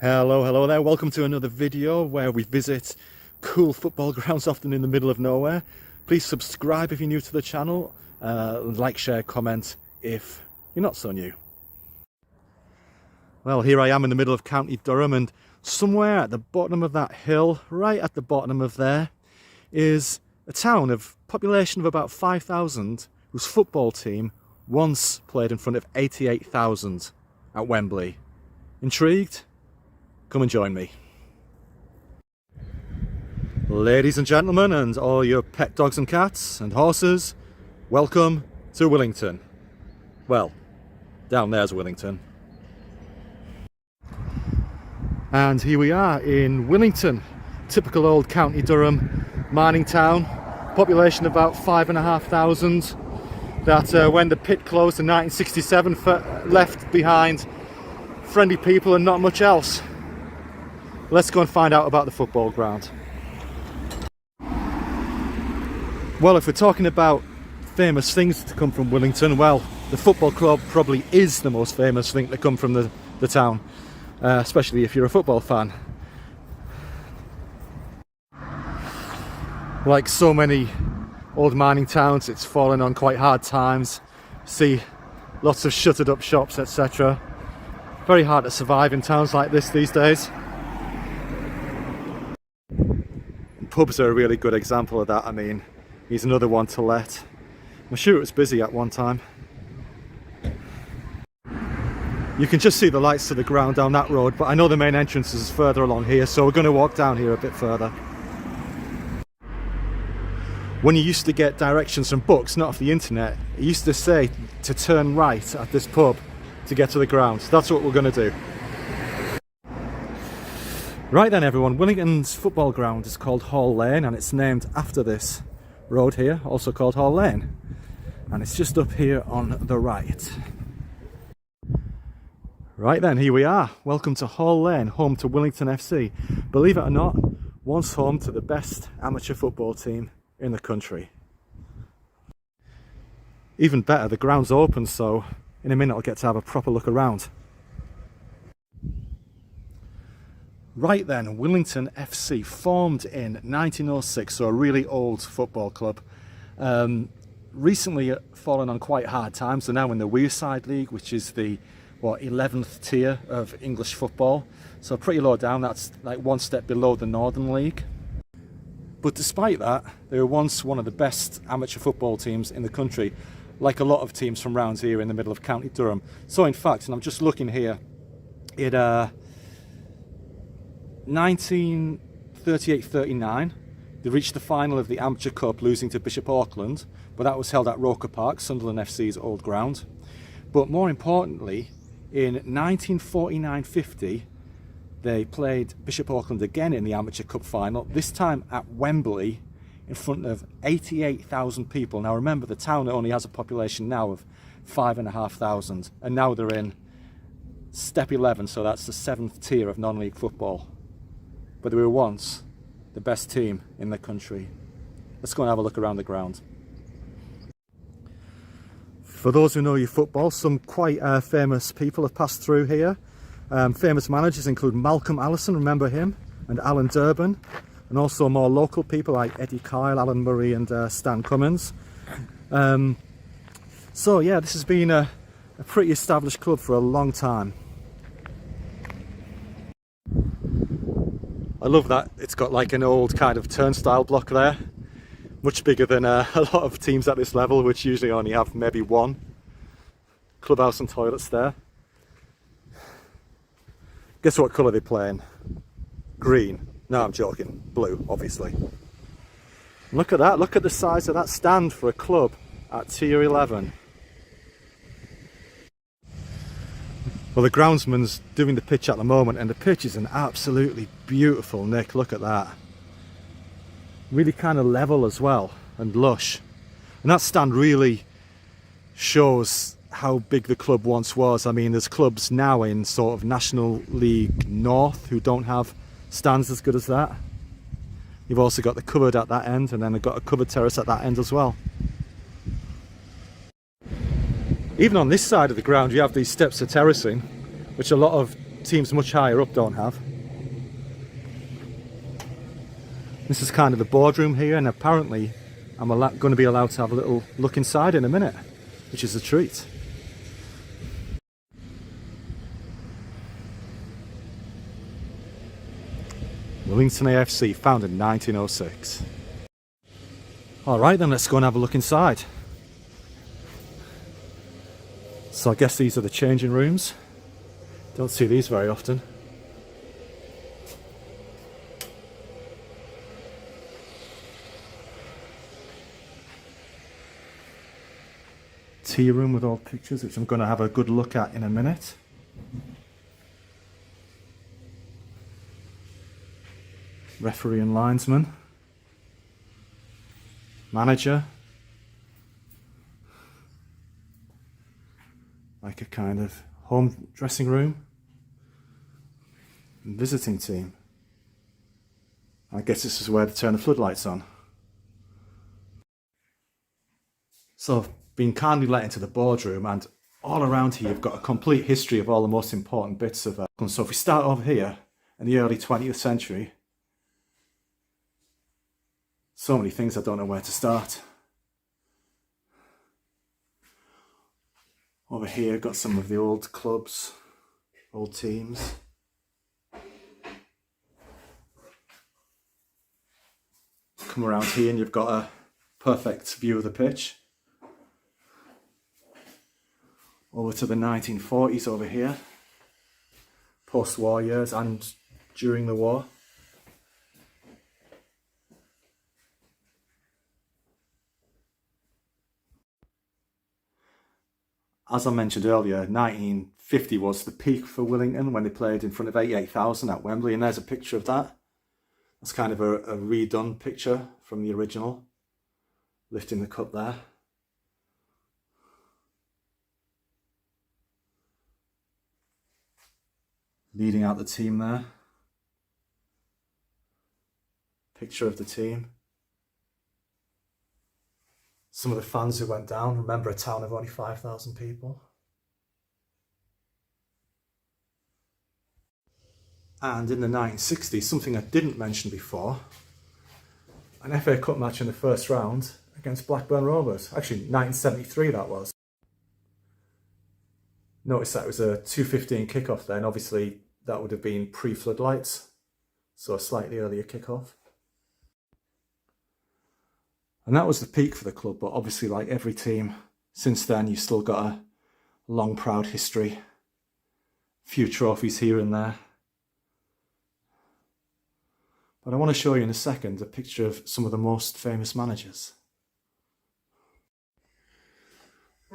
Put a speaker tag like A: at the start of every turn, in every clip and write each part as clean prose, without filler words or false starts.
A: Hello there, welcome to another video where we visit cool football grounds often in the middle of nowhere. Please subscribe if you're new to the channel, like, share, comment if you're not so new. Well, here I am in the middle of County Durham, and somewhere at the bottom of that hill, right at the bottom of there, is a town of population of about 5,000 whose football team once played in front of 88,000 at Wembley. Intrigued? Come and join me. Ladies and gentlemen, and all your pet dogs and cats and horses, welcome to Willington. Well, down there's Willington. And here we are in Willington, typical old County Durham mining town, population about 5,500, that when the pit closed in 1967 left behind friendly people and not much else. Let's go and find out about the football ground. Well, if we're talking about famous things to come from Willington, well, the football club probably is the most famous thing to come from the town, especially if you're a football fan. Like so many old mining towns, it's fallen on quite hard times. See lots of shuttered up shops, etc. Very hard to survive in towns like this these days. Pubs are a really good example of that. I mean, here's another one to let. I'm sure it was busy at one time. You can just see the lights to the ground down that road, but I know the main entrance is further along here, so we're going to walk down here a bit further. When you used to get directions from books, not off the internet, it used to say to turn right at this pub to get to the ground. So that's what we're going to do. Right then everyone, Willington's football ground is called Hall Lane, and it's named after this road here, also called Hall Lane. And it's just up here on the right. Right then, here we are. Welcome to Hall Lane, home to Willington FC. Believe it or not, once home to the best amateur football team in the country. Even better, the ground's open, so in a minute I'll get to have a proper look around. Right then, Willington FC, formed in 1906, so a really old football club. Recently fallen on quite hard times. They're now in the Wearside League, which is the 11th tier of English football. So pretty low down, that's like one step below the Northern League. But despite that, they were once one of the best amateur football teams in the country, like a lot of teams from round here in the middle of County Durham. So in fact, and I'm just looking here, it 1938-39, they reached the final of the Amateur Cup, losing to Bishop Auckland, but that was held at Roker Park, Sunderland FC's old ground. But more importantly, in 1949-50, they played Bishop Auckland again in the Amateur Cup final, this time at Wembley, in front of 88,000 people. Now remember, the town only has a population now of 5,500, and now they're in Step 11, so that's the 7th tier of non-league football. But they were once the best team in the country. Let's go and have a look around the ground. For those who know your football, some quite famous people have passed through here. Famous managers include Malcolm Allison, remember him, and Alan Durban, and also more local people like Eddie Kyle, Alan Murray and Stan Cummins. So yeah, this has been a pretty established club for a long time. I love that it's got like an old kind of turnstile block there, much bigger than a lot of teams at this level, which usually only have maybe one. Clubhouse and toilets there. Guess what colour they're playing? Green. No, I'm joking. Blue, obviously. Look at that, look at the size of that stand for a club at tier 11. Well, the groundsman's doing the pitch at the moment, and the pitch is an absolutely beautiful nick. Look at that. Really kind of level as well, and lush. And that stand really shows how big the club once was. I mean, there's clubs now in sort of National League North who don't have stands as good as that. You've also got the covered at that end, and then they've got a covered terrace at that end as well. Even on this side of the ground you have these steps of terracing, which a lot of teams much higher up don't have. This is kind of the boardroom here, and apparently I'm going to be allowed to have a little look inside in a minute, which is a treat. Willington FC, founded in 1906. Alright then, let's go and have a look inside. So I guess these are the changing rooms. Don't see these very often. Tea room with old pictures, which I'm going to have a good look at in a minute. Referee and linesman. Manager. Like a kind of home dressing room. And visiting team. I guess this is where they turn the floodlights on. So I've been kindly let into the boardroom, and all around here you've got a complete history of all the most important bits of so if we start over here in the early 20th century, so many things I don't know where to start. Over here got some of the old clubs, old teams. Come around here and you've got a perfect view of the pitch. Over to the 1940s over here, post-war years and during the war. As I mentioned earlier, 1950 was the peak for Willington when they played in front of 88,000 at Wembley, and there's a picture of that. That's kind of a redone picture from the original, lifting the cup there. Leading out the team there. Picture of the team. Some of the fans who went down. Remember, a town of only 5,000 people. And in the 1960s, something I didn't mention before, an FA Cup match in the first round against Blackburn Rovers. Actually, 1973 that was. Notice that it was a 2:15 kickoff then. Obviously, that would have been pre-floodlights, so a slightly earlier kickoff. And that was the peak for the club, but obviously, like every team since then, you've still got a long, proud history. A few trophies here and there. But I want to show you in a second a picture of some of the most famous managers.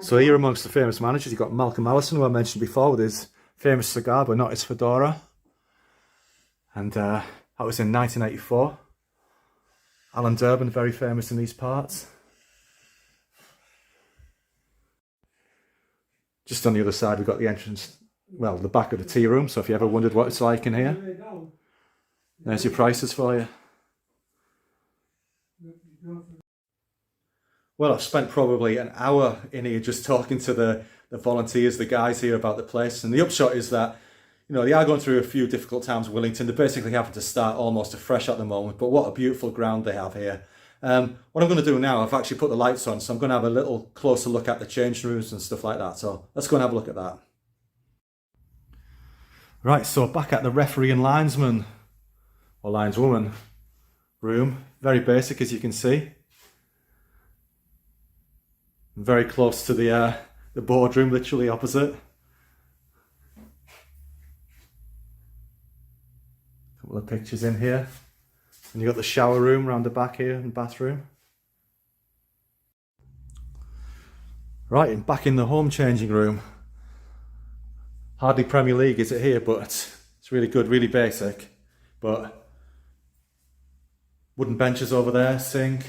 A: So here amongst the famous managers, you've got Malcolm Allison, who I mentioned before, with his famous cigar, but not his fedora. And that was in 1984. Alan Durham, very famous in these parts. Just on the other side, we've got the entrance, well, the back of the tea room. So if you ever wondered what it's like in here, there's your prices for you. Well, I've spent probably an hour in here just talking to the volunteers, the guys here about the place. And the upshot is that, you know, they are going through a few difficult times, Willington. They're basically having to start almost afresh at the moment. But what a beautiful ground they have here. What I'm going to do now, I've actually put the lights on, so I'm going to have a little closer look at the change rooms and stuff like that. So let's go and have a look at that. Right, so back at the referee and linesman, or lineswoman room. Very basic, as you can see. Very close to the boardroom, literally opposite. A couple of pictures in here. And you've got the shower room round the back here and bathroom. Right, and back in the home changing room. Hardly Premier League, is it here? But it's really good, really basic. But wooden benches over there, sink.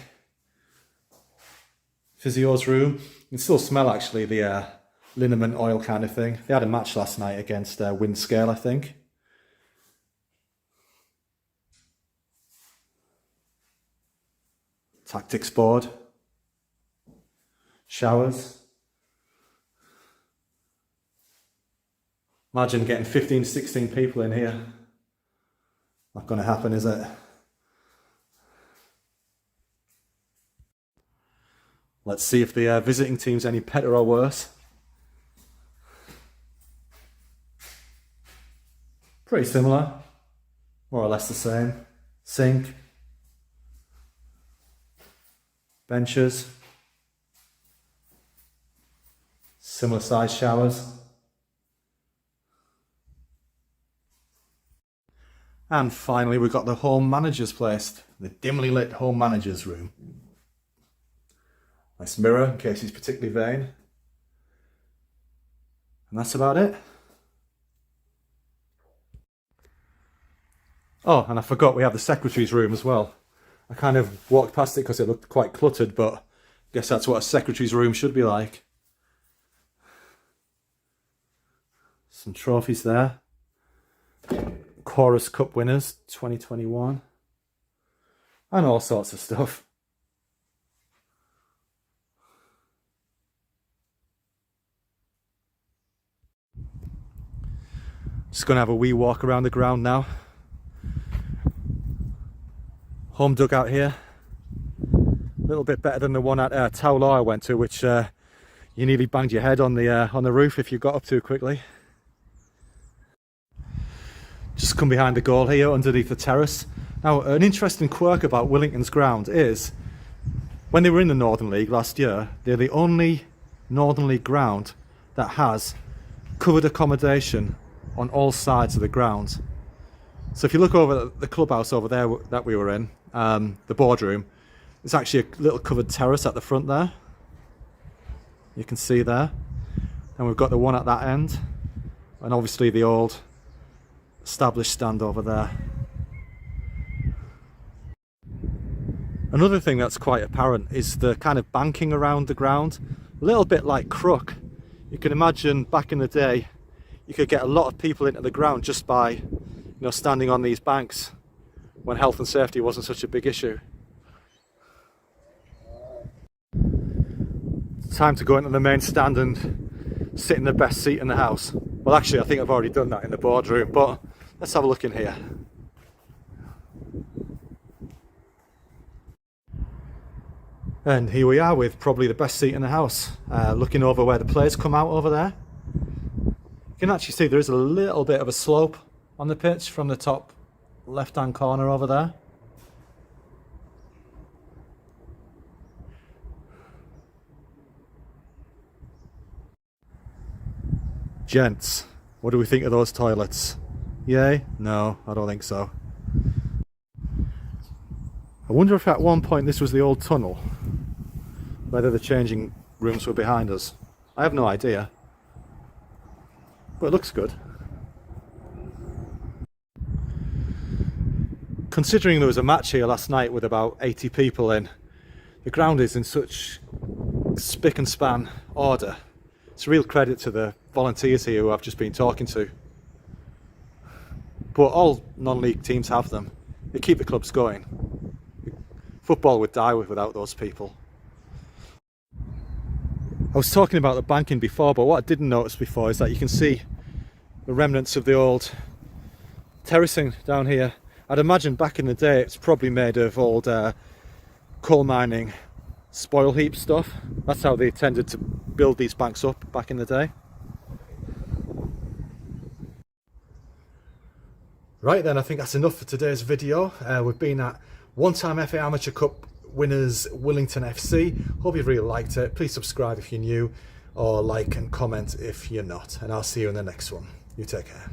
A: Physio's room. You can still smell actually the liniment oil kind of thing. They had a match last night against Windscale, I think. Tactics board. Showers. Imagine getting 15, 16 people in here. Not going to happen, is it? Let's see if the visiting team's any better or worse. Pretty similar, more or less the same. Sink, benches, similar size showers. And finally, we've got the home manager's place, the dimly lit home manager's room. Nice mirror in case he's particularly vain. And that's about it. Oh, and I forgot we have the secretary's room as well. I kind of walked past it because it looked quite cluttered, but I guess that's what a secretary's room should be like. Some trophies there. Chorus Cup winners 2021. And all sorts of stuff. Just going to have a wee walk around the ground now. Home dugout here. A little bit better than the one at Towlaw I went to, which you nearly banged your head on the roof if you got up too quickly. Just come behind the goal here underneath the terrace. Now, an interesting quirk about Willington's ground is when they were in the Northern League last year, they're the only Northern League ground that has covered accommodation on all sides of the ground. So if you look over the clubhouse over there that we were in, the boardroom, there's actually a little covered terrace at the front there. You can see there. And we've got the one at that end. And obviously the old established stand over there. Another thing that's quite apparent is the kind of banking around the ground. A little bit like Crook. You can imagine back in the day, you could get a lot of people into the ground just by, standing on these banks when health and safety wasn't such a big issue. It's time to go into the main stand and sit in the best seat in the house. Well, actually, I think I've already done that in the boardroom, but let's have a look in here. And here we are with probably the best seat in the house, looking over where the players come out over there. You can actually see there is a little bit of a slope on the pitch from the top left-hand corner over there. Gents, what do we think of those toilets? Yay? No, I don't think so. I wonder if at one point this was the old tunnel, whether the changing rooms were behind us. I have no idea. But it looks good. Considering there was a match here last night with about 80 people in, the ground is in such spick and span order. It's a real credit to the volunteers here who I've just been talking to. But all non-league teams have them. They keep the clubs going. Football would die without those people. I was talking about the banking before, but what I didn't notice before is that you can see the remnants of the old terracing down here. I'd imagine back in the day it's probably made of old coal mining spoil heap stuff. That's how they tended to build these banks up back in the day. Right then, I think that's enough for today's video. We've been at one-time FA Amateur Cup winners Willington FC. Hope you really liked it. Please subscribe if you're new, or like and comment if you're not. And I'll see you in the next one. You take care.